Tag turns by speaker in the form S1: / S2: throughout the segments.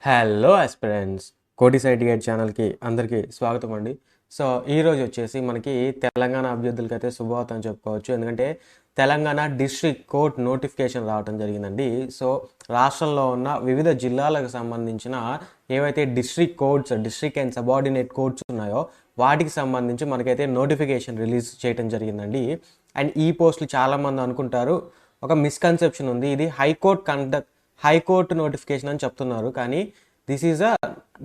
S1: Hello aspirants, కోటి site guide ఛానల్కి అందరికీ స్వాగతం అండి. సో ఈరోజు వచ్చేసి మనకి తెలంగాణ అభ్యర్థులకి అయితే శుభవార్త అని చెప్పుకోవచ్చు. ఎందుకంటే తెలంగాణ డిస్ట్రిక్ట్ కోర్ట్ నోటిఫికేషన్ రావడం జరిగిందండి. సో రాష్ట్రంలో ఉన్న వివిధ జిల్లాలకు సంబంధించిన ఏవైతే డిస్ట్రిక్ట్ అండ్ సబార్డినేట్ కోర్ట్స్ ఉన్నాయో వాటికి సంబంధించి మనకైతే నోటిఫికేషన్ రిలీజ్ చేయడం జరిగిందండి. అండ్ ఈ పోస్టులు చాలామంది అనుకుంటారు, ఒక మిస్కన్సెప్షన్ ఉంది, ఇది హైకోర్టు నోటిఫికేషన్ అని చెప్తున్నారు. కానీ this is a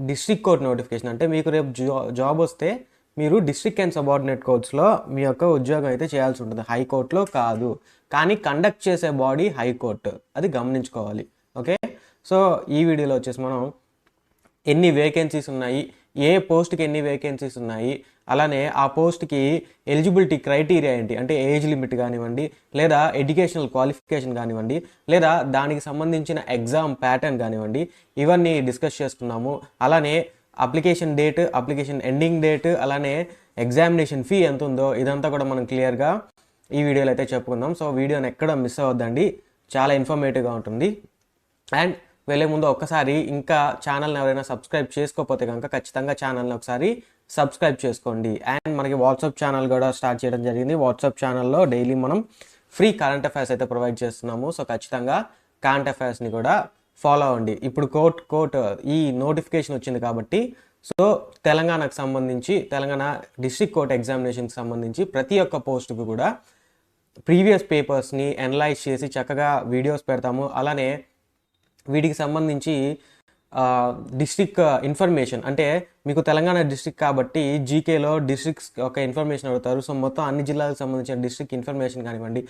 S1: district court notification. అంటే మీకు రేపు జాబ్ వస్తే మీరు డిస్ట్రిక్ట్ అండ్ సబార్డినేట్ కోర్ట్స్లో మీ యొక్క ఉద్యోగం అయితే చేయాల్సి ఉంటుంది, హైకోర్టులో కాదు. కానీ కండక్ట్ చేసే బాడీ హైకోర్టు, అది గమనించుకోవాలి. ఓకే, సో ఈ వీడియోలో వచ్చేసి మనం ఎన్ని వేకెన్సీస్ ఉన్నాయి, ఏ పోస్ట్కి ఎన్ని వేకెన్సీస్ ఉన్నాయి, అలానే ఆ పోస్ట్కి ఎలిజిబిలిటీ క్రైటీరియా ఏంటి, అంటే ఏజ్ లిమిట్ కానివ్వండి, లేదా ఎడ్యుకేషనల్ క్వాలిఫికేషన్ కానివ్వండి, లేదా దానికి సంబంధించిన ఎగ్జామ్ ప్యాటర్న్ కానివ్వండి, ఇవన్నీ డిస్కస్ చేసుకున్నాము. అలానే application date, application ending date, అలానే ఎగ్జామినేషన్ ఫీ ఎంత ఉందో ఇదంతా కూడా మనం క్లియర్గా ఈ వీడియోలో అయితే చెప్పుకుందాం. సో వీడియోని ఎక్కడ మిస్ అవ్వద్దండి, చాలా ఇన్ఫర్మేటివ్గా ఉంటుంది. అండ్ వెళ్ళే ముందు ఒక్కసారి ఇంకా ఛానల్ని ఎవరైనా సబ్స్క్రైబ్ చేసుకోకపోతే కనుక ఖచ్చితంగా ఛానల్ని ఒకసారి సబ్స్క్రైబ్ చేసుకోండి. అండ్ మనకి వాట్సాప్ ఛానల్ కూడా స్టార్ట్ చేయడం జరిగింది. వాట్సాప్ ఛానల్లో డైలీ మనం ఫ్రీ కరెంట్ అఫైర్స్ అయితే ప్రొవైడ్ చేస్తున్నాము. సో ఖచ్చితంగా కరెంట్ అఫైర్స్ని కూడా ఫాలో అవ్వండి. ఇప్పుడు కోర్ట్ ఈ నోటిఫికేషన్ వచ్చింది కాబట్టి, సో తెలంగాణకు సంబంధించి తెలంగాణ డిస్ట్రిక్ట్ కోర్ట్ ఎగ్జామినేషన్కి సంబంధించి ప్రతి ఒక్క పోస్ట్కి కూడా ప్రీవియస్ పేపర్స్ని అనలైజ్ చేసి చక్కగా వీడియోస్ పెడతాము. అలానే వీటికి సంబంధించి డిస్ట్రిక్ట్ ఇన్ఫర్మేషన్, అంటే మీకు తెలంగాణ డిస్ట్రిక్ట్ కాబట్టి జీకేలో డిస్ట్రిక్ట్స్ ఒక ఇన్ఫర్మేషన్ అడుగుతారు. సో మొత్తం అన్ని జిల్లాలకు సంబంధించిన డిస్ట్రిక్ట్ ఇన్ఫర్మేషన్ కానివ్వండి,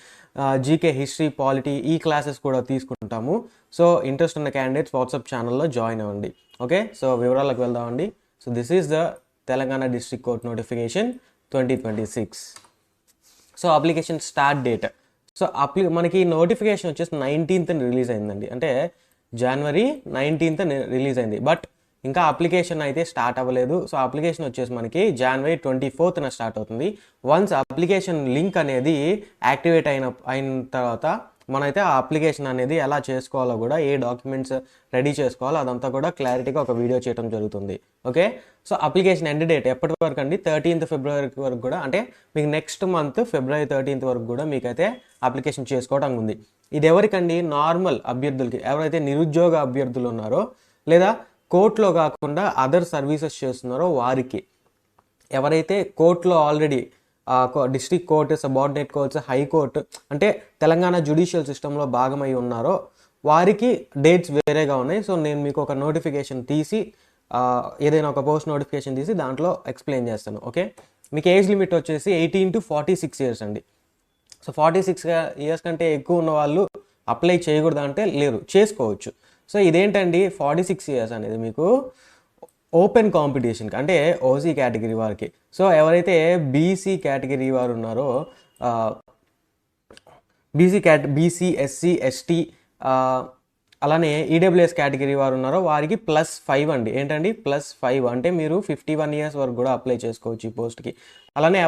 S1: జీకే, హిస్టరీ, పాలిటీ, ఈ క్లాసెస్ కూడా తీసుకుంటాము. సో ఇంట్రెస్ట్ ఉన్న క్యాండిడేట్స్ వాట్సాప్ ఛానల్లో జాయిన్ అవ్వండి. ఓకే, సో వివరాలకు వెళ్దామండి. So this is the Telangana district court notification 2026. So application start date, so మనకి నోటిఫికేషన్ వచ్చేసి 19th రిలీజ్ అయిందండి. అంటే జనవరి 19th రిలీజ్ అయింది, బట్ ఇంకా అప్లికేషన్ అయితే స్టార్ట్ అవ్వలేదు. సో అప్లికేషన్ వచ్చేసి మనకి జనవరి 24th స్టార్ట్ అవుతుంది. వన్స్ అప్లికేషన్ లింక్ అనేది యాక్టివేట్ అయిన తర్వాత మనమైతే ఆ అప్లికేషన్ అనేది ఎలా చేసుకోవాలో కూడా, ఏ డాక్యుమెంట్స్ రెడీ చేసుకోవాలో అదంతా కూడా క్లారిటీగా ఒక వీడియో చేయడం జరుగుతుంది. Okay, so application end date ఎప్పటి వరకు అండి? 13th ఫిబ్రవరి వరకు కూడా, అంటే మీకు నెక్స్ట్ మంత్ ఫిబ్రవరి 13th వరకు కూడా మీకైతే అప్లికేషన్ చేసుకోవడం ఉంది. ఇది ఎవరికండి? నార్మల్ అభ్యర్థులకి, ఎవరైతే నిరుద్యోగ అభ్యర్థులు ఉన్నారో లేదా కోర్టులో కాకుండా అదర్ సర్వీసెస్ చేస్తున్నారో వారికి. ఎవరైతే కోర్టులో already district court, subordinate courts, high court, అంటే తెలంగాణ జ్యుడిషియల్ సిస్టంలో భాగమై ఉన్నారో వారికి డేట్స్ వేరేగా ఉన్నాయి. సో నేను మీకు ఒక నోటిఫికేషన్ తీసి, ఏదైనా ఒక పోస్ట్ నోటిఫికేషన్ తీసి దాంట్లో ఎక్స్ప్లెయిన్ చేస్తాను. ఓకే, మీకు ఏజ్ లిమిట్ వచ్చేసి 18 to 46 years అండి. సో 46 years కంటే ఎక్కువ ఉన్న వాళ్ళు అప్లై చేయకూడదు అంటే లేరు, చేసుకోవచ్చు. సో ఇదేంటండి 46 years అనేది మీకు ఓపెన్ కాంపిటీషన్కి, అంటే ఓసీ కేటగిరీ వారికి. సో ఎవరైతే బీసీ కేటగిరీ వారు ఉన్నారో, బీసీ, ఎస్సీ, ఎస్టీ, అలానే ఈడబ్ల్యూఎస్ కేటగిరీ వారు ఉన్నారో వారికి +5 అండి. ఏంటండి? +5 అంటే మీరు 51 years వరకు కూడా అప్లై చేసుకోవచ్చు ఈ పోస్ట్కి. అలానే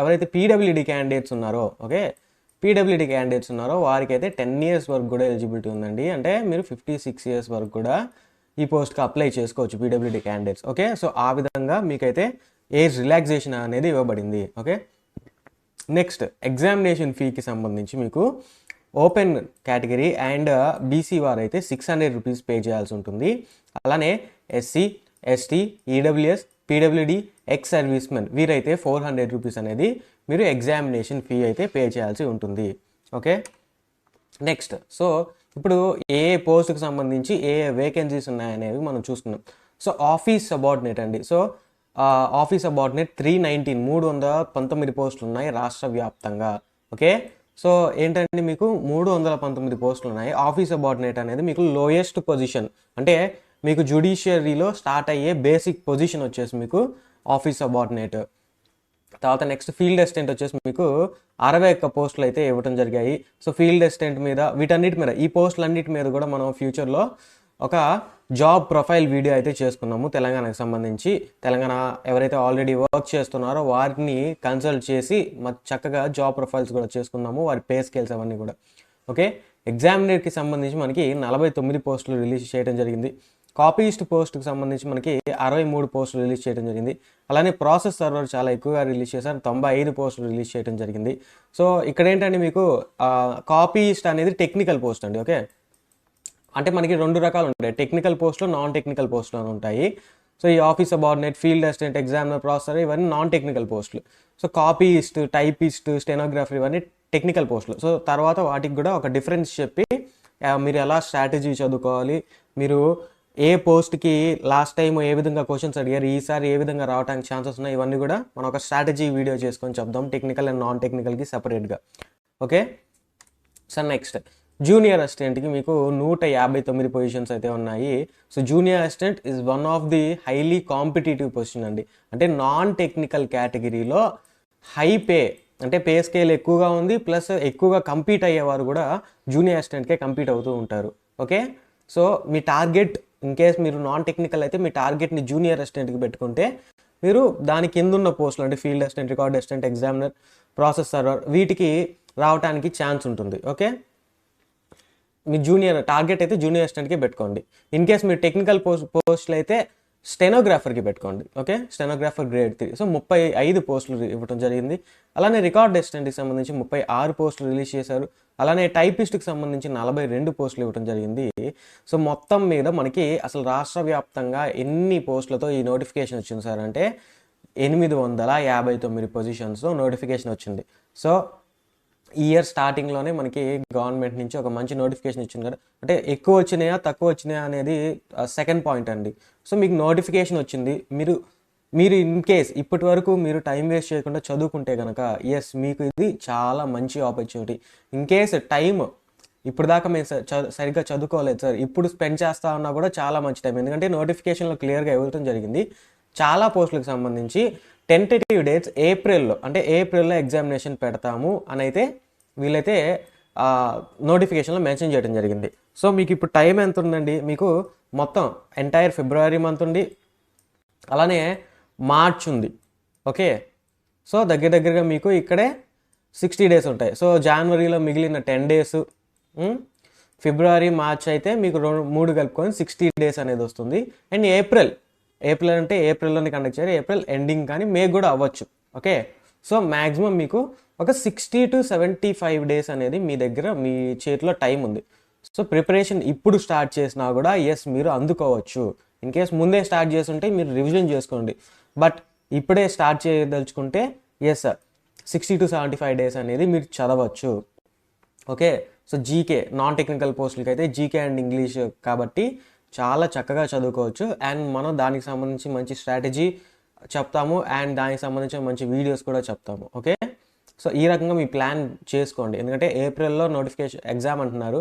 S1: ఎవరైతే పీడబ్ల్యూడి క్యాండిడేట్స్ ఉన్నారో, ఓకే, పీడబ్ల్యూడి క్యాండిడేట్స్ ఉన్నారో వారికి అయితే 10 years వరకు కూడా ఎలిజిబిలిటీ ఉందండి. అంటే మీరు 56 years వరకు కూడా ఈ పోస్ట్కి అప్లై చేసుకోవచ్చు పీడబ్ల్యూడి క్యాండిడేట్స్. ఓకే, సో ఆ విధంగా మీకైతే ఏజ్ రిలాక్సేషన్ అనేది ఇవ్వబడింది. ఓకే, నెక్స్ట్ ఎగ్జామినేషన్ ఫీకి సంబంధించి మీకు ఓపెన్ కేటగిరీ అండ్ బీసీ వారు అయితే 600 rupees పే చేయాల్సి ఉంటుంది. అలానే SC, ST, EWS, PWD, ex servicemen వీరైతే 400 rupees అనేది మీరు ఎగ్జామినేషన్ ఫీ అయితే పే చేయాల్సి ఉంటుంది. ఓకే, నెక్స్ట్, సో ఇప్పుడు ఏ పోస్ట్కి సంబంధించి ఏ వేకెన్సీస్ ఉన్నాయనేవి మనం చూసుకున్నాం. సో ఆఫీస్ సబార్డినేట్ అండి. సో ఆఫీస్ సబార్డినేట్ 319 పోస్టులు ఉన్నాయి రాష్ట్ర వ్యాప్తంగా. ఓకే, సో ఏంటంటే మీకు 319 పోస్టులు ఉన్నాయి. ఆఫీస్ సబార్డినేట్ అనేది మీకు లోయెస్ట్ పొజిషన్, అంటే మీకు జ్యుడిషియరీలో స్టార్ట్ అయ్యే బేసిక్ పొజిషన్ వచ్చేసి మీకు ఆఫీస్ సబార్డినేట్. తర్వాత నెక్స్ట్ ఫీల్డ్ అసిస్టెంట్ వచ్చేసి మీకు 61 పోస్టులు అయితే ఇవ్వడం జరిగాయి. సో ఫీల్డ్ అసిస్టెంట్ మీద, వీటన్నిటి మీద, ఈ పోస్టులన్నిటి మీద కూడా మనం ఫ్యూచర్లో ఒక జాబ్ ప్రొఫైల్ వీడియో అయితే చేసుకున్నాము తెలంగాణకు సంబంధించి. తెలంగాణ ఎవరైతే ఆల్రెడీ వర్క్ చేస్తున్నారో వారిని కన్సల్ట్ చేసి చక్కగా జాబ్ ప్రొఫైల్స్ కూడా చేసుకున్నాము, వారి పే స్కేల్స్ అవన్నీ కూడా. ఓకే, ఎగ్జామినర్కి సంబంధించి మనకి 49 పోస్టులు రిలీజ్ చేయడం జరిగింది. కాపీయిస్ట్ పోస్ట్కి సంబంధించి మనకి 63 పోస్టులు రిలీజ్ చేయడం జరిగింది. అలానే ప్రాసెస్ సర్వర్ చాలా ఎక్కువగా రిలీజ్ చేశారు, 95 పోస్టులు రిలీజ్ చేయడం జరిగింది. సో ఇక్కడ ఏంటంటే మీకు కాపీయిస్ట్ అనేది టెక్నికల్ పోస్ట్ అండి. ఓకే, అంటే మనకి 2 రకాలు ఉంటాయి, టెక్నికల్ పోస్టులు, నాన్ టెక్నికల్ పోస్టులు అని ఉంటాయి. సో ఈ office subordinate, field assistant, examiner, processor ఇవన్నీ నాన్ టెక్నికల్ పోస్టులు. సో కాపీయిస్ట్, టైపిస్ట్, స్టెనోగ్రాఫర్ ఇవన్నీ టెక్నికల్ పోస్టులు. సో తర్వాత వాటికి కూడా ఒక డిఫరెన్స్ చెప్పి మీరు ఎలా స్ట్రాటజీ చదువుకోవాలి, మీరు ఏ పోస్ట్కి లాస్ట్ టైం ఏ విధంగా క్వశ్చన్స్ అడిగారు, ఈసారి ఏ విధంగా రావడానికి ఛాన్సెస్ ఉన్నాయి, ఇవన్నీ కూడా మనం ఒక స్ట్రాటజీ వీడియో చేసుకొని చెప్దాం, టెక్నికల్ అండ్ నాన్ టెక్నికల్కి సపరేట్గా. ఓకే సార్, నెక్స్ట్ జూనియర్ అసిస్టెంట్కి మీకు 159 పొజిషన్స్ అయితే ఉన్నాయి. So junior assistant is one of the highly competitive position అండి. అంటే నాన్ టెక్నికల్ కేటగిరీలో హై పే, అంటే పే స్కేల్ ఎక్కువగా ఉంది, ప్లస్ ఎక్కువగా కంపీట్ అయ్యేవారు కూడా జూనియర్ అసిస్టెంట్కే కంపీట్ అవుతూ ఉంటారు. Okay, so me target in case మీరు నాన్ టెక్నికల్ అయితే మీ టార్గెట్ని జూనియర్ అసిస్టెంట్కి పెట్టుకుంటే మీరు దాని కింద ఉన్న పోస్టులు అంటే field assistant, record assistant, examiner, process server వీటికి రావడానికి ఛాన్స్ ఉంటుంది. ఓకే, మీ జూనియర్ టార్గెట్ అయితే జూనియర్ అసిస్టెంట్కి పెట్టుకోండి. ఇన్ కేస్ మీరు టెక్నికల్ పోస్టులు అయితే స్టెనోగ్రాఫర్కి పెట్టుకోండి. Okay, stenographer grade 3. సో 35 పోస్టులు ఇవ్వడం జరిగింది. అలానే రికార్డ్ అసిస్టెంట్కి సంబంధించి 36 పోస్టులు రిలీజ్ చేశారు. అలానే టైపిస్ట్కి సంబంధించి 42 పోస్టులు ఇవ్వడం జరిగింది. సో మొత్తం మీద మనకి అసలు రాష్ట్ర వ్యాప్తంగా ఎన్ని పోస్టులతో ఈ నోటిఫికేషన్ వచ్చింది సార్ అంటే 859 పొజిషన్స్లో నోటిఫికేషన్ వచ్చింది. సో ఈ ఇయర్ స్టార్టింగ్లోనే మనకి గవర్నమెంట్ నుంచి ఒక మంచి నోటిఫికేషన్ ఇచ్చింది కదా, అంటే ఎక్కువ వచ్చినాయా తక్కువ వచ్చినాయా అనేది సెకండ్ పాయింట్ అండి. సో మీకు నోటిఫికేషన్ వచ్చింది, మీరు ఇన్ కేస్ ఇప్పటి వరకు మీరు టైం వేస్ట్ చేయకుండా చదువుకుంటే కనుక ఎస్ మీకు ఇది చాలా మంచి ఆపర్చునిటీ. ఇన్ కేస్ టైం ఇప్పుడు దాకా మేము సరిగ్గా చదువుకోలేదు సార్, ఇప్పుడు స్పెండ్ చేస్తా ఉన్నా కూడా చాలా మంచి టైం, ఎందుకంటే నోటిఫికేషన్లో క్లియర్గా ఇవ్వడం జరిగింది. చాలా పోస్టులకు సంబంధించి టెంటేటివ్ డేట్స్ ఏప్రిల్లో ఎగ్జామినేషన్ పెడతాము అని అయితే వీళ్ళైతే నోటిఫికేషన్లో మెన్షన్ చేయడం జరిగింది. సో మీకు ఇప్పుడు టైం ఎంత ఉందండి, మీకు మొత్తం ఎంటైర్ ఫిబ్రవరి మంత్ ఉంది, అలానే మార్చ్ ఉంది. ఓకే, సో దగ్గరగా మీకు ఇక్కడే 60 డేస్ ఉంటాయి. సో జనవరిలో మిగిలిన 10 డేస్, ఫిబ్రవరి, మార్చ్ అయితే మీకు 3 కలుపుకొని 60 డేస్ అనేది వస్తుంది. అండ్ ఏప్రిల్ అంటే ఏప్రిల్లోనే కండక్ట్ చేయాలి, ఏప్రిల్ ఎండింగ్ కానీ మే కూడా అవ్వచ్చు. ఓకే, సో మ్యాక్సిమం మీకు ఒక 60 to 75 డేస్ అనేది మీ దగ్గర మీ చేతిలో టైం ఉంది. సో ప్రిపరేషన్ ఇప్పుడు స్టార్ట్ చేసినా కూడా ఎస్ మీరు అందుకోవచ్చు. ఇన్ కేస్ ముందే స్టార్ట్ చేస్తుంటే మీరు రివిజన్ చేసుకోండి, బట్ ఇప్పుడే స్టార్ట్ చేయదలుచుకుంటే ఎస్ 60 to 75 డేస్ అనేది మీరు చదవచ్చు. Okay, so GK non technical పోస్టులకి అయితే జీకే అండ్ ఇంగ్లీష్ కాబట్టి చాలా చక్కగా చదువుకోవచ్చు. అండ్ మనం దానికి సంబంధించి మంచి స్ట్రాటజీ చెప్తాము అండ్ దానికి సంబంధించిన మంచి వీడియోస్ కూడా చెప్తాము. ఓకే, సో ఈ రకంగా మీ ప్లాన్ చేసుకోండి, ఎందుకంటే ఏప్రిల్లో నోటిఫికేషన్ ఎగ్జామ్ అంటున్నారు.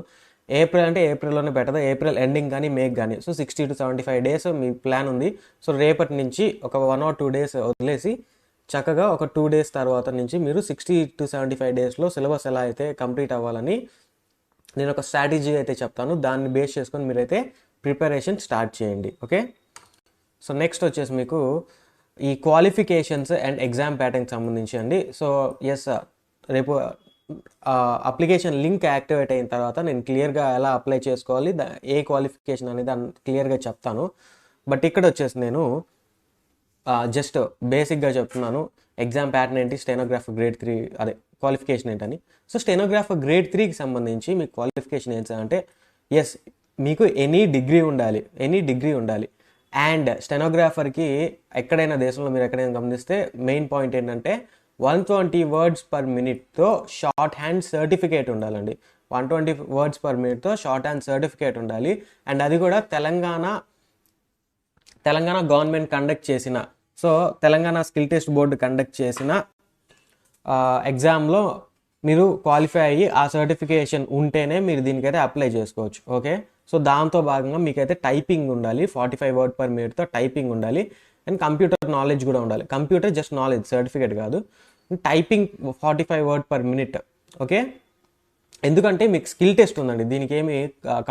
S1: ఏప్రిల్ అంటే ఏప్రిల్లోనే బెటర్, ఏప్రిల్ ఎండింగ్ కానీ మే కానీ. So 60 to 75 days me plan ఉంది. సో రేపటి నుంచి ఒక 1 or 2 డేస్ వదిలేసి చక్కగా ఒక 2 డేస్ తర్వాత నుంచి మీరు 60 to 75 డేస్లో సిలబస్ ఎలా అయితే కంప్లీట్ అవ్వాలని నేను ఒక స్ట్రాటజీ అయితే చెప్తాను, దాన్ని బేస్ చేసుకొని మీరైతే ప్రిపరేషన్ స్టార్ట్ చేయండి. ఓకే, సో నెక్స్ట్ వచ్చేసి మీకు ఈ క్వాలిఫికేషన్స్ అండ్ ఎగ్జామ్ ప్యాటర్న్కి సంబంధించి అండి. సో ఎస్ రేపు అప్లికేషన్ లింక్ యాక్టివేట్ అయిన తర్వాత నేను క్లియర్గా ఎలా అప్లై చేసుకోవాలి, ఏ క్వాలిఫికేషన్ అనేది క్లియర్గా చెప్తాను. బట్ ఇక్కడ వచ్చేసి నేను జస్ట్ బేసిక్గా చెప్తున్నాను ఎగ్జామ్ ప్యాటర్న్ ఏంటి, స్టెనోగ్రాఫర్ గ్రేడ్ 3 అదే క్వాలిఫికేషన్ ఏంటని. సో స్టెనోగ్రాఫర్ గ్రేడ్ 3కి సంబంధించి మీకు క్వాలిఫికేషన్ ఏంటి అంటే ఎస్ మీకు ఎనీ డిగ్రీ ఉండాలి. అండ్ స్టెనోగ్రాఫర్కి ఎక్కడైనా దేశంలో మీరు ఎక్కడైనా గమనిస్తే మెయిన్ పాయింట్ ఏంటంటే 120 words per minute short hand certificate ఉండాలండి. 120 words per minute short hand certificate ఉండాలి. అండ్ అది కూడా తెలంగాణ గవర్నమెంట్ కండక్ట్ చేసిన, so Telangana skill test board conduct చేసిన ఎగ్జామ్లో మీరు క్వాలిఫై అయ్యి ఆ సర్టిఫికేషన్ ఉంటేనే మీరు దీనికైతే అప్లై చేసుకోవచ్చు. ఓకే, సో దాంతో భాగంగా మీకైతే టైపింగ్ ఉండాలి, 45 words per minute టైపింగ్ ఉండాలి. అండ్ కంప్యూటర్ నాలెడ్జ్ కూడా ఉండాలి. కంప్యూటర్ జస్ట్ నాలెడ్జ్, సర్టిఫికేట్ కాదు. Typing 45 words per minute. Okay, ఎందుకంటే మీకు స్కిల్ టెస్ట్ ఉందండి, దీనికి ఏమి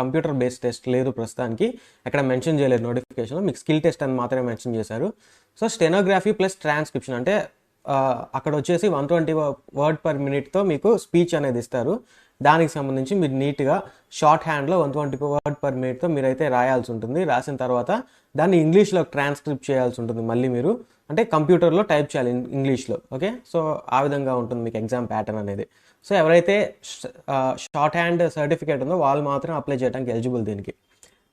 S1: కంప్యూటర్ బేస్డ్ టెస్ట్ లేదు ప్రస్తుతానికి, ఎక్కడ మెన్షన్ చేయలేదు నోటిఫికేషన్లో, మీకు స్కిల్ టెస్ట్ అని మాత్రమే మెన్షన్ చేశారు. సో స్టెనోగ్రఫీ ప్లస్ ట్రాన్స్క్రిప్షన్ అంటే అక్కడ వచ్చేసి 120 words per minute మీకు స్పీచ్ అనేది ఇస్తారు. దానికి సంబంధించి మీరు నీట్గా షార్ట్ హ్యాండ్లో 120 వర్డ్ పర్ మినిట్తో మీరైతే రాయాల్సి ఉంటుంది. రాసిన తర్వాత దాన్ని ఇంగ్లీష్లో ట్రాన్స్క్రిప్ట్ చేయాల్సి ఉంటుంది. మళ్ళీ మీరు అంటే కంప్యూటర్లో టైప్ చేయాలి ఇంగ్లీష్లో. ఓకే, సో ఆ విధంగా ఉంటుంది మీకు ఎగ్జామ్ ప్యాటర్న్ అనేది. సో ఎవరైతే షార్ట్ హ్యాండ్ సర్టిఫికేట్ ఉందో వాళ్ళు మాత్రం అప్లై చేయడానికి ఎలిజిబుల్ దీనికి.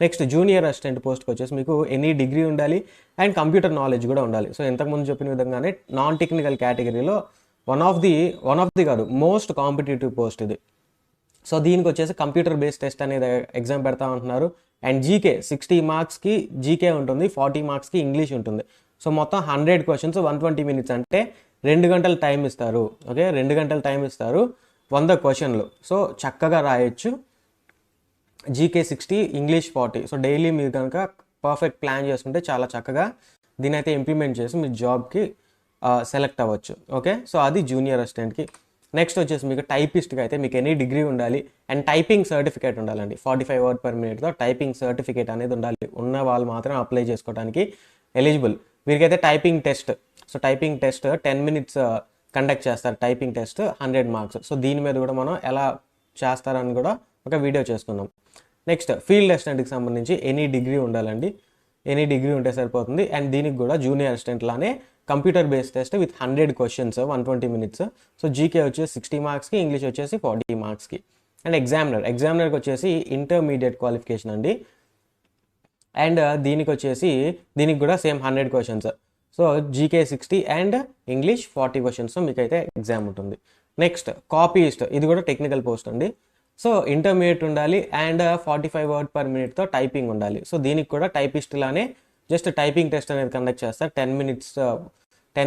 S1: నెక్స్ట్ జూనియర్ అసిస్టెంట్ పోస్ట్కి వచ్చేసి మీకు ఎనీ డిగ్రీ ఉండాలి అండ్ కంప్యూటర్ నాలెడ్జ్ కూడా ఉండాలి. సో ఇంతకుముందు చెప్పిన విధంగానే నాన్ టెక్నికల్ కేటగిరీలో వన్ ఆఫ్ ది కాదు మోస్ట్ కాంపిటేటివ్ పోస్ట్ ఇది. సో దీనికి వచ్చేసి కంప్యూటర్ బేస్డ్ టెస్ట్ అనేది ఎగ్జామ్ పెడతా ఉంటున్నారు. అండ్ జీకే 60 మార్క్స్కి జీకే ఉంటుంది, 40 మార్క్స్కి ఇంగ్లీష్ ఉంటుంది. సో మొత్తం 100 క్వశ్చన్స్ 120 మినిట్స్ అంటే 2 గంటల టైం ఇస్తారు. ఓకే, 2 గంటల టైం ఇస్తారు, 100 క్వశ్చన్లు. సో చక్కగా రాయొచ్చు. GK 60, English 40. సో డైలీ మీరు కనుక పర్ఫెక్ట్ ప్లాన్ చేసుకుంటే చాలా చక్కగా దీని అయితే ఇంప్లిమెంట్ చేసి మీరు జాబ్కి సెలెక్ట్ అవ్వచ్చు. ఓకే, సో అది జూనియర్ అసిస్టెంట్కి. నెక్స్ట్ వచ్చేసి మీకు టైపిస్ట్కి అయితే మీకు ఎనీ డిగ్రీ ఉండాలి అండ్ టైపింగ్ సర్టిఫికేట్ ఉండాలండి. 45 వర్డ్ పర్ మినిట్తో టైపింగ్ సర్టిఫికేట్ అనేది ఉండాలి. ఉన్న వాళ్ళు మాత్రం అప్లై చేసుకోవడానికి ఎలిజిబుల్. వీరికైతే typing test, so typing test 10 minutes conduct చేస్తారు. Typing test 100 marks. సో దీని మీద కూడా మనం ఎలా చేస్తారని కూడా ఒక వీడియో చేసుకుందాం. నెక్స్ట్ ఫీల్డ్ అసిస్టెంట్కి సంబంధించి ఎనీ డిగ్రీ ఉండాలండి. ఎనీ డిగ్రీ ఉంటే సరిపోతుంది. అండ్ దీనికి కూడా జూనియర్ అసిస్టెంట్ లానే computer based test with 100 questions 120 minutes. So GK వచ్చేసి 60 మార్క్స్కి, ఇంగ్లీష్ వచ్చేసి 40 మార్క్స్కి. అండ్ ఎగ్జామినర్కి వచ్చేసి ఇంటర్మీడియట్ క్వాలిఫికేషన్ అండి. అండ్ దీనికి కూడా same 100 questions. So GK 60 and English 40 questions మీకైతే ఎగ్జామ్ ఉంటుంది. నెక్స్ట్ కాపీయిస్ట్, ఇది కూడా టెక్నికల్ పోస్ట్ అండి. సో ఇంటర్మీడియట్ ఉండాలి అండ్ 45 వర్డ్ పర్ మినిట్తో టైపింగ్ ఉండాలి. సో దీనికి కూడా టైపిస్ట్ లానే జస్ట్ టైపింగ్ టెస్ట్ అనేది కండక్ట్ చేస్తారు. 10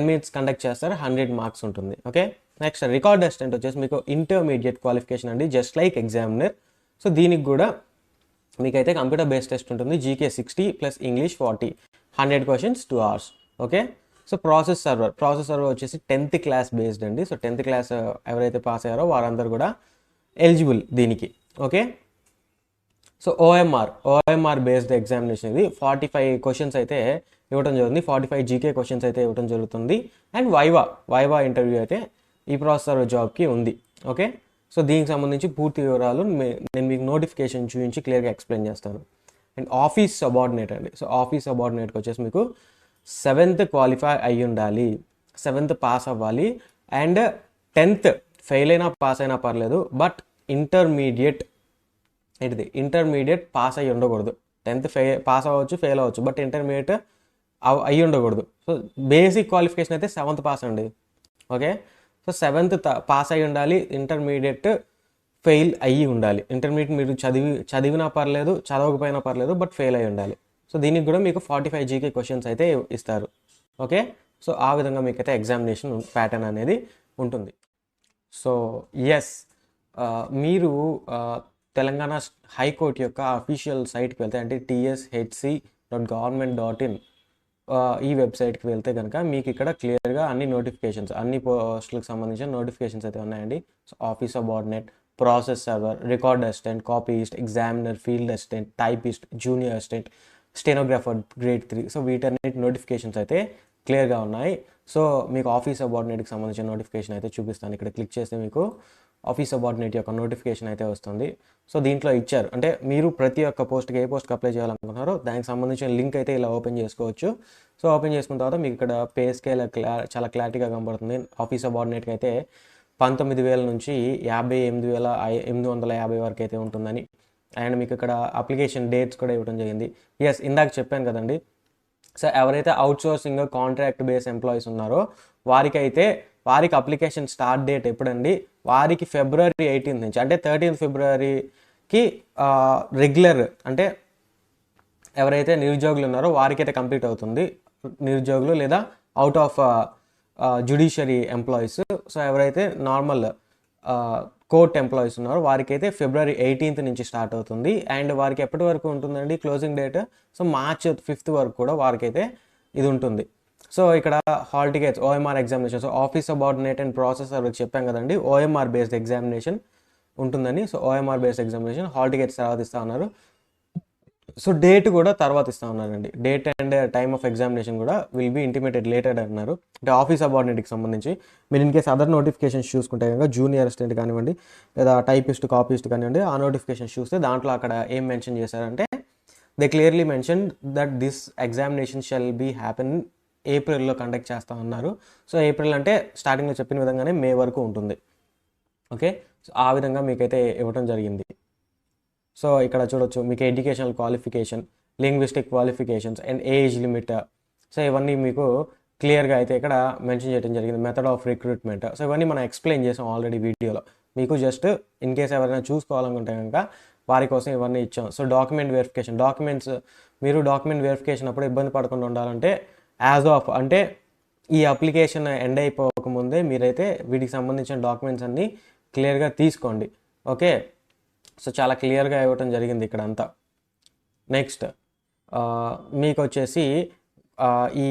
S1: మినిట్స్ కండక్ట్ చేస్తారు, 100 మార్క్స్ ఉంటుంది. ఓకే, నెక్స్ట్ రికార్డ్ అసిస్టెంట్ వచ్చేసి మీకు ఇంటర్మీడియట్ క్వాలిఫికేషన్ అండి, జస్ట్ లైక్ ఎగ్జామినర్. సో దీనికి కూడా మీకైతే కంప్యూటర్ బేస్డ్ టెస్ట్ ఉంటుంది. GK 60 plus English 40, 100 questions 2 hours. Okay, so process server వచ్చేసి 10th క్లాస్ బేస్డ్ అండి. సో 10th క్లాస్ ఎవరైతే పాస్ అయ్యారో వారందరూ కూడా ఎలిజిబుల్ దీనికి. Okay, so OMR based examination ఇది. 45 క్వశ్చన్స్ అయితే ఇవ్వడం జరుగుతుంది, 45 జీకే క్వశ్చన్స్ అయితే ఇవ్వడం జరుగుతుంది. అండ్ వైవా ఇంటర్వ్యూ అయితే ఈ ప్రాసెసర్ జాబ్కి ఉంది. ఓకే, సో దీనికి సంబంధించి పూర్తి వివరాలు నేను మీకు నోటిఫికేషన్ చూపించి క్లియర్గా ఎక్స్ప్లెయిన్ చేస్తాను. అండ్ ఆఫీస్ సబార్డినేట్ అండి. సో ఆఫీస్ సబార్డినేట్కి వచ్చేసి మీకు 7th క్వాలిఫై అయ్యి ఉండాలి, 7th పాస్ అవ్వాలి. అండ్ 10th ఫెయిల్ అయినా పాస్ అయినా పర్లేదు, బట్ ఇంటర్మీడియట్ పాస్ అయ్యి ఉండకూడదు. 10th పాస్ అవ్వచ్చు, ఫెయిల్ అవ్వచ్చు, బట్ ఇంటర్మీడియట్ అయ్యి ఉండకూడదు. సో బేసిక్ క్వాలిఫికేషన్ అయితే 7th పాస్ అండి. ఓకే, సో 7th పాస్ అయ్యి ఉండాలి, ఇంటర్మీడియట్ ఫెయిల్ అయ్యి ఉండాలి. ఇంటర్మీడియట్ మీరు చదివినా పర్లేదు, చదవకపోయినా పర్లేదు, బట్ ఫెయిల్ అయ్యి ఉండాలి. సో దీనికి కూడా మీకు 45 జీకే క్వశ్చన్స్ అయితే ఇస్తారు. ఓకే, సో ఆ విధంగా మీకైతే ఎగ్జామినేషన్ ప్యాటర్న్ అనేది ఉంటుంది. సో ఎస్, మీరు తెలంగాణ హైకోర్టు యొక్క అఫీషియల్ సైట్కి వెళ్తే అంటే tshc.government.in ఈ వెబ్సైట్కి వెళ్తే కనుక మీకు ఇక్కడ క్లియర్గా అన్ని నోటిఫికేషన్స్, అన్ని పోస్టులకు సంబంధించిన నోటిఫికేషన్స్ అయితే ఉన్నాయండి. So office subordinate, process server, record assistant, copyist, examiner, field assistant, typist, junior assistant, stenographer grade 3. So వీటన్నిటి నోటిఫికేషన్స్ అయితే క్లియర్గా ఉన్నాయి. సో మీకు ఆఫీస్ సబార్డినేట్కి సంబంధించిన నోటిఫికేషన్ అయితే చూపిస్తాను. ఇక్కడ క్లిక్ చేస్తే మీకు ఆఫీస్ సబార్డినేట్ యొక్క నోటిఫికేషన్ అయితే వస్తుంది. సో దీంట్లో ఇచ్చారు అంటే మీరు ప్రతి ఒక్క పోస్ట్కి ఏ పోస్ట్కి అప్లై చేయాలనుకుంటున్నారో దానికి సంబంధించిన లింక్ అయితే ఇలా ఓపెన్ చేసుకోవచ్చు. సో ఓపెన్ చేసుకున్న తర్వాత మీకు ఇక్కడ పే స్కేల్ చాలా క్లారిటీగా కనబడుతుంది. ఆఫీస్ సబార్డినేట్కి అయితే 19,000 నుంచి 58,850 వరకు అయితే ఉంటుందని. అండ్ మీకు ఇక్కడ అప్లికేషన్ డేట్స్ కూడా ఇవ్వడం జరిగింది. ఎస్, ఇందాక చెప్పాను కదండి. సో ఎవరైతే అవుట్సోర్సింగ్ కాంట్రాక్ట్ బేస్ ఎంప్లాయీస్ ఉన్నారో వారికి అప్లికేషన్ స్టార్ట్ డేట్ ఎప్పుడండి, వారికి February 18th నుంచి అంటే 13th ఫిబ్రవరికి రెగ్యులర్ అంటే ఎవరైతే నిరుద్యోగులు ఉన్నారో వారికైతే కంప్లీట్ అవుతుంది. నిరుద్యోగులు లేదా out of judiciary employees. So ఎవరైతే నార్మల్ కోర్ట్ ఎంప్లాయీస్ ఉన్నారో వారికైతే February 18th నుంచి స్టార్ట్ అవుతుంది. అండ్ వారికి ఎప్పటి వరకు ఉంటుందండి closing date? So March 5th వరకు కూడా వారికైతే ఇది ఉంటుంది. సో ఇక్కడ hall tickets, OMR examination, so office subordinate and process సర్వర్కి చెప్పాం కదండి ఓఎంఆర్ బేస్డ్ ఎగ్జామినేషన్ ఉంటుందని. So OMR based examination hall tickets తర్వాత ఇస్తా ఉన్నారు. సో డేట్ కూడా తర్వాత ఇస్తా ఉన్నారండి. Date and time of examination కూడా విల్ బీ ఇంటిమేటెడ్ లేటర్ అన్నారు. అంటే ఆఫీస్ సబార్డినేట్కి సంబంధించి మీరు ఇన్ కేస్ అదర్ నోటిఫికేషన్స్ చూసుకుంటే కనుక జూనియర్ అసిస్టెంట్ కానివ్వండి, లేదా టైపిస్ట్ కాపీస్ట్ కానివ్వండి, ఆ నోటిఫికేషన్స్ చూస్తే దాంట్లో అక్కడ ఏం మెన్షన్ చేశారంటే they clearly mention that this examination shall be happen ఏప్రిల్లో కండక్ట్ చేస్తా ఉన్నారు. సో ఏప్రిల్ అంటే స్టార్టింగ్లో చెప్పిన విధంగానే మే వరకు ఉంటుంది. ఓకే, సో ఆ విధంగా మీకైతే ఇవ్వడం జరిగింది. సో ఇక్కడ చూడొచ్చు మీకు educational qualification, linguistic qualifications and age limit. So ఇవన్నీ మీకు క్లియర్గా అయితే ఇక్కడ మెన్షన్ చేయడం జరిగింది. Method of recruitment. సో ఇవన్నీ మనం ఎక్స్ప్లెయిన్ చేసాం ఆల్రెడీ వీడియోలో. మీకు జస్ట్ ఇన్ కేస్ ఎవరైనా చూసుకోవాలనుకుంటే కనుక వారి కోసం ఇవన్నీ ఇచ్చాం. సో డాక్యుమెంట్ వెరిఫికేషన్, మీరు డాక్యుమెంట్ వెరిఫికేషన్ అప్పుడు ఇబ్బంది పడకుండా ఉండాలంటే యాజ్ ఆఫ్ అంటే ఈ అప్లికేషన్ ఎండ్ అయిపోకముందే మీరైతే వీటికి సంబంధించిన డాక్యుమెంట్స్ అన్నీ క్లియర్గా తీసుకోండి. ఓకే, సో చాలా క్లియర్గా ఇవ్వటం జరిగింది ఇక్కడ అంతా. నెక్స్ట్ మీకు వచ్చేసి ఈ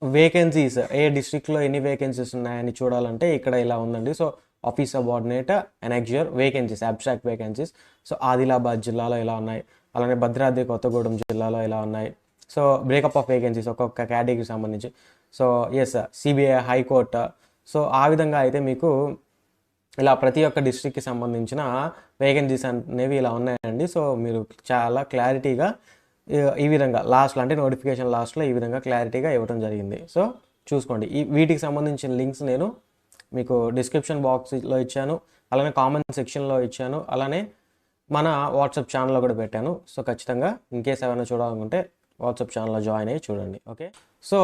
S1: వేకెన్సీస్ ఏ డిస్ట్రిక్ట్లో ఎన్ని వేకెన్సీస్ ఉన్నాయని చూడాలంటే ఇక్కడ ఇలా ఉందండి. So office subordinate annexure vacancies, abstract vacancies. So Adilabad జిల్లాలో ఇలా ఉన్నాయి, అలానే భద్రాద్రి కొత్తగూడెం జిల్లాలో ఇలా ఉన్నాయి. సో బ్రేకప్ ఆఫ్ వేకెన్సీస్ ఒక్కొక్క కేటగిరీకి సంబంధించి. So S CBI, high court. So ఆ విధంగా అయితే మీకు ఇలా ప్రతి ఒక్క డిస్ట్రిక్ట్కి సంబంధించిన వేకెన్సీస్ అనేవి ఇలా ఉన్నాయండి. సో మీరు చాలా క్లారిటీగా ఈ విధంగా లాస్ట్లో అంటే నోటిఫికేషన్ లాస్ట్లో ఈ విధంగా క్లారిటీగా ఇవ్వడం జరిగింది. సో చూసుకోండి. వీటికి సంబంధించిన లింక్స్ నేను మీకు డిస్క్రిప్షన్ బాక్స్లో ఇచ్చాను, అలానే కామెంట్ సెక్షన్లో ఇచ్చాను, అలానే మన వాట్సాప్ ఛానల్లో కూడా పెట్టాను. సో ఖచ్చితంగా ఇన్ కేస్ ఏమైనా చూడాలనుకుంటే వాట్సాప్ ఛానల్లో జాయిన్ అయ్యి చూడండి. ఓకే, సో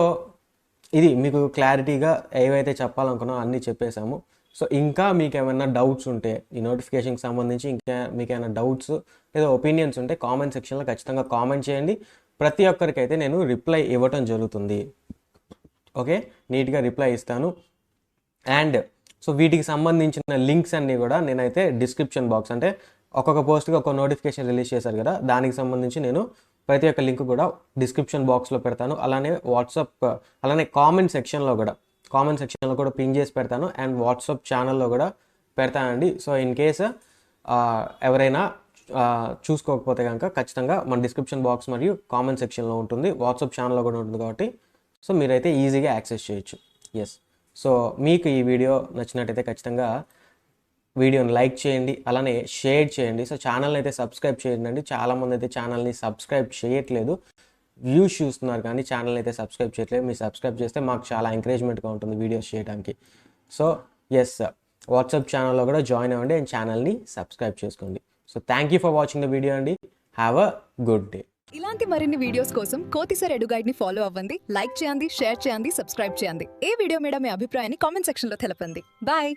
S1: ఇది మీకు క్లారిటీగా ఏవైతే చెప్పాలనుకున్నా అన్నీ చెప్పేశాము. సో ఇంకా మీకు ఏమైనా డౌట్స్ ఉంటే ఈ నోటిఫికేషన్కి సంబంధించి ఇంకా మీకు ఏమైనా డౌట్స్ లేదా ఒపీనియన్స్ ఉంటే కామెంట్ సెక్షన్లో ఖచ్చితంగా కామెంట్ చేయండి. ప్రతి ఒక్కరికైతే నేను రిప్లై ఇవ్వటం జరుగుతుంది. ఓకే, నీట్గా రిప్లై ఇస్తాను. అండ్ సో వీటికి సంబంధించిన లింక్స్ అన్నీ కూడా నేనైతే డిస్క్రిప్షన్ బాక్స్ అంటే ఒక్కొక్క పోస్ట్కి ఒక్కొక్క నోటిఫికేషన్ రిలీజ్ చేశారు కదా, దానికి సంబంధించి నేను ప్రతి ఒక్క లింక్ కూడా డిస్క్రిప్షన్ బాక్స్లో పెడతాను. అలానే వాట్సాప్, అలానే కామెంట్ సెక్షన్లో కూడా పిన్ చేసి పెడతాను. అండ్ వాట్సాప్ ఛానల్లో కూడా పెడతానండి. సో ఇన్ కేస్ ఎవరైనా చూసుకోకపోతే కనుక ఖచ్చితంగా మన డిస్క్రిప్షన్ బాక్స్ మరియు కామెంట్ సెక్షన్లో ఉంటుంది, వాట్సాప్ ఛానల్లో కూడా ఉంటుంది కాబట్టి సో మీరైతే ఈజీగా యాక్సెస్ చేయొచ్చు. ఎస్, సో మీకు ఈ వీడియో నచ్చినట్టయితే ఖచ్చితంగా వీడియోని లైక్ చేయండి, అలానే షేర్ చేయండి. సో ఛానల్ని అయితే సబ్స్క్రైబ్ చేయండి. చాలామంది అయితే ఛానల్ని సబ్స్క్రైబ్ చేయట్లేదు, వ్యూస్ చూస్తున్నారు కానీ ఛానల్ అయితే సబ్స్క్రైబ్ చేయట్లేదు. మీరు సబ్స్క్రైబ్ చేస్తే మాకు చాలా ఎంకరేజ్మెంట్గా ఉంటుంది వీడియోస్ చేయడానికి. సో ఎస్, వాట్సాప్ ఛానల్లో కూడా జాయిన్ అవ్వండి అండ్ ఛానల్ని సబ్స్క్రైబ్ చేసుకోండి. So thank you for watching the video అండి. Have a good day.
S2: ఇలాంటి మరిన్ని వీడియోస్ కోసం కోతిసర్ ఎడుగైడ్ ని ఫాలో అవ్వండి, లైక్ చేయండి, షేర్ చేయండి, సబ్స్క్రైబ్ చేయండి. ఏ వీడియో మీద మీ అభిప్రాయాన్ని కామెంట్ సెక్షన్ లో తెలపండి. బాయ్.